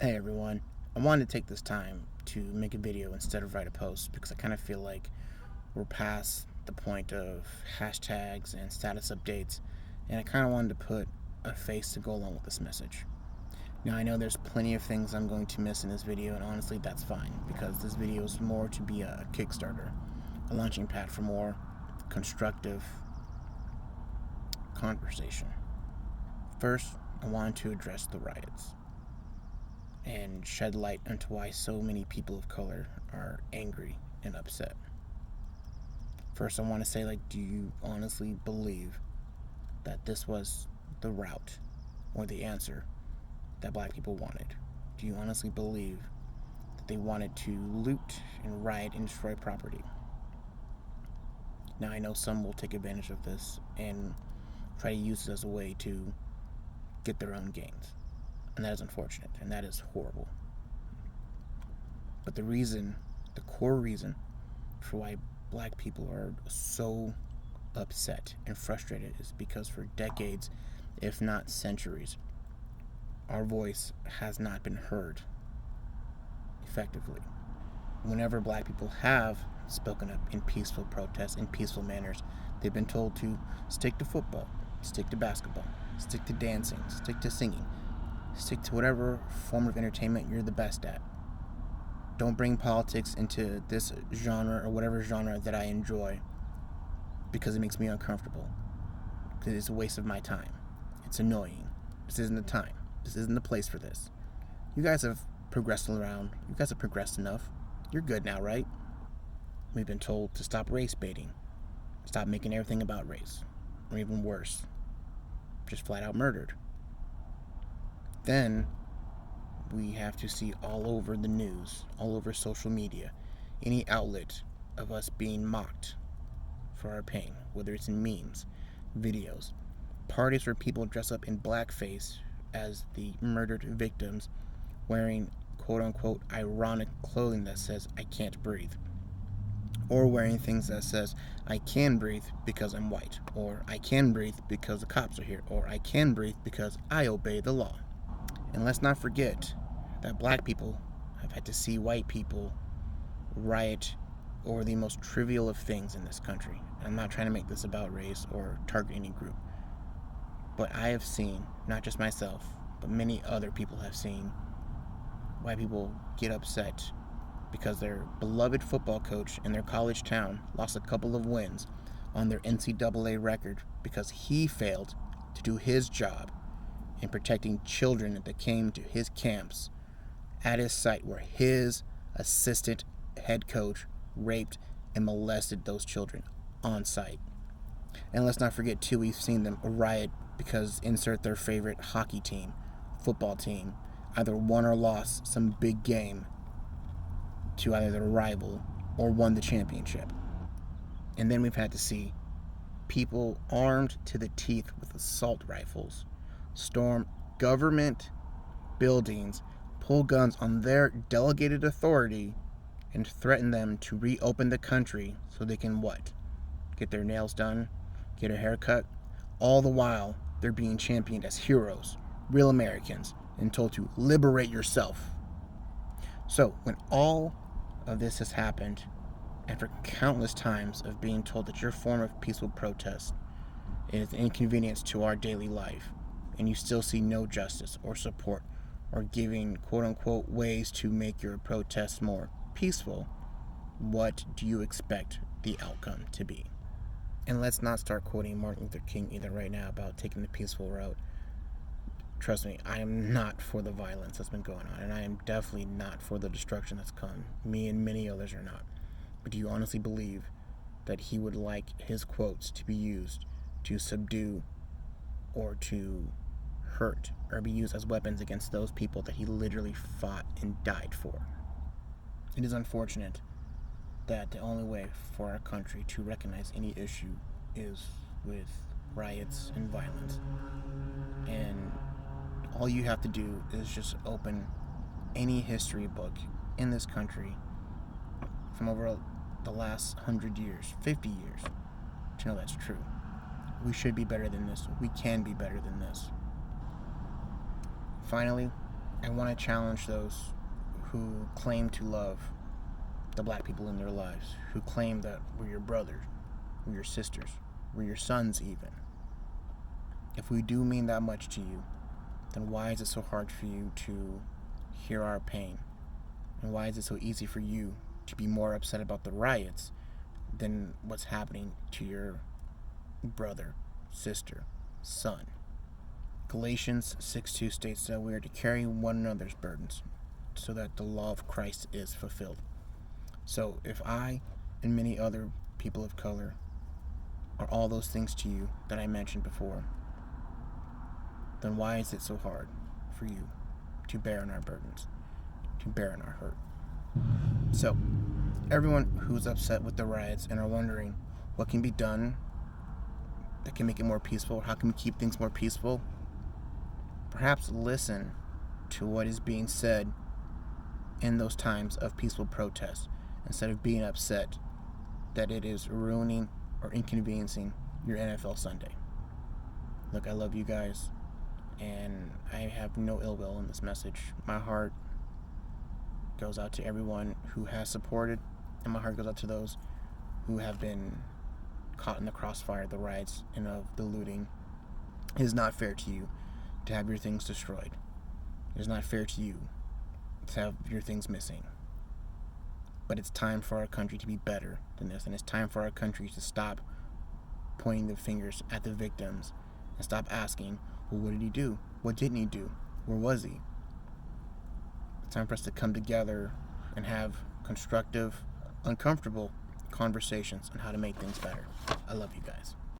Hey everyone, I wanted to take this time to make a video instead of write a post because I kind of feel like we're past the point of hashtags and status updates, and I kind of wanted to put a face to go along with this message. Now, I know there's plenty of things I'm going to miss in this video, and honestly, that's fine because this video is more to be a Kickstarter, a launching pad for more constructive conversation. First, I wanted to address the riots and shed light into why so many people of color are angry and upset. First, I want to say, do you honestly believe that this was the route or the answer that black people wanted? Do you honestly believe that they wanted to loot and riot and destroy property? Now, I know some will take advantage of this and try to use it as a way to get their own gains. And that is unfortunate, and that is horrible. But the core reason for why black people are so upset and frustrated is because for decades, if not centuries, our voice has not been heard effectively. Whenever black people have spoken up in peaceful protests, in peaceful manners, they've been told to stick to football, stick to basketball, stick to dancing, stick to singing, stick to whatever form of entertainment you're the best at. Don't bring politics into this genre or whatever genre that I enjoy because it makes me uncomfortable. Because it's a waste of my time. It's annoying. This isn't the time. This isn't the place for this. You guys have progressed around. You guys have progressed enough. You're good now, right? We've been told to stop race baiting. Stop making everything about race. Or even worse, just flat out murdered. Then we have to see all over the news, all over social media, any outlet of us being mocked for our pain, whether it's in memes, videos, parties where people dress up in blackface as the murdered victims, wearing quote-unquote ironic clothing that says I can't breathe, or wearing things that says I can breathe because I'm white, or I can breathe because the cops are here, or I can breathe because I obey the law. And let's not forget that black people have had to see white people riot over the most trivial of things in this country. And I'm not trying to make this about race or target any group, but I have seen, not just myself, but many other people have seen white people get upset because their beloved football coach in their college town lost a couple of wins on their NCAA record because he failed to do his job in protecting children that came to his camps at his site where his assistant head coach raped and molested those children on site. And let's not forget too, we've seen them riot because insert their favorite hockey team, football team, either won or lost some big game to either their rival or won the championship. And then we've had to see people armed to the teeth with assault rifles storm government buildings, pull guns on their delegated authority, and threaten them to reopen the country so they can what? Get their nails done, get a haircut. All the while, they're being championed as heroes, real Americans, and told to liberate yourself. So, when all of this has happened, after countless times of being told that your form of peaceful protest is an inconvenience to our daily life, and you still see no justice or support or giving quote-unquote ways to make your protests more peaceful, what do you expect the outcome to be? And let's not start quoting Martin Luther King either right now about taking the peaceful route. Trust me, I am not for the violence that's been going on, and I am definitely not for the destruction that's come. Me and many others are not. But do you honestly believe that he would like his quotes to be used to subdue or to hurt or be used as weapons against those people that he literally fought and died for? It is unfortunate that the only way for our country to recognize any issue is with riots and violence. And all you have to do is just open any history book in this country from over the last 100 years, 50 years, to know that's true. We should be better than this. We can be better than this. Finally, I want to challenge those who claim to love the black people in their lives, who claim that we're your brothers, we're your sisters, we're your sons even. If we do mean that much to you, then why is it so hard for you to hear our pain? And why is it so easy for you to be more upset about the riots than what's happening to your brother, sister, son? Galatians 6:2 states that we are to carry one another's burdens so that the law of Christ is fulfilled. So if I and many other people of color are all those things to you that I mentioned before, then why is it so hard for you to bear in our burdens, to bear in our hurt? So, everyone who's upset with the riots and are wondering what can be done that can make it more peaceful, how can we keep things more peaceful, perhaps listen to what is being said in those times of peaceful protest instead of being upset that it is ruining or inconveniencing your NFL Sunday. Look, I love you guys, and I have no ill will in this message. My heart goes out to everyone who has supported, and my heart goes out to those who have been caught in the crossfire of the riots and of the looting. It is not fair to you to have your things destroyed. It is not fair to you to have your things missing. But it's time for our country to be better than this, and it's time for our country to stop pointing the fingers at the victims and stop asking, well, what did he do? What didn't he do? Where was he? It's time for us to come together and have constructive, uncomfortable conversations on how to make things better. I love you guys.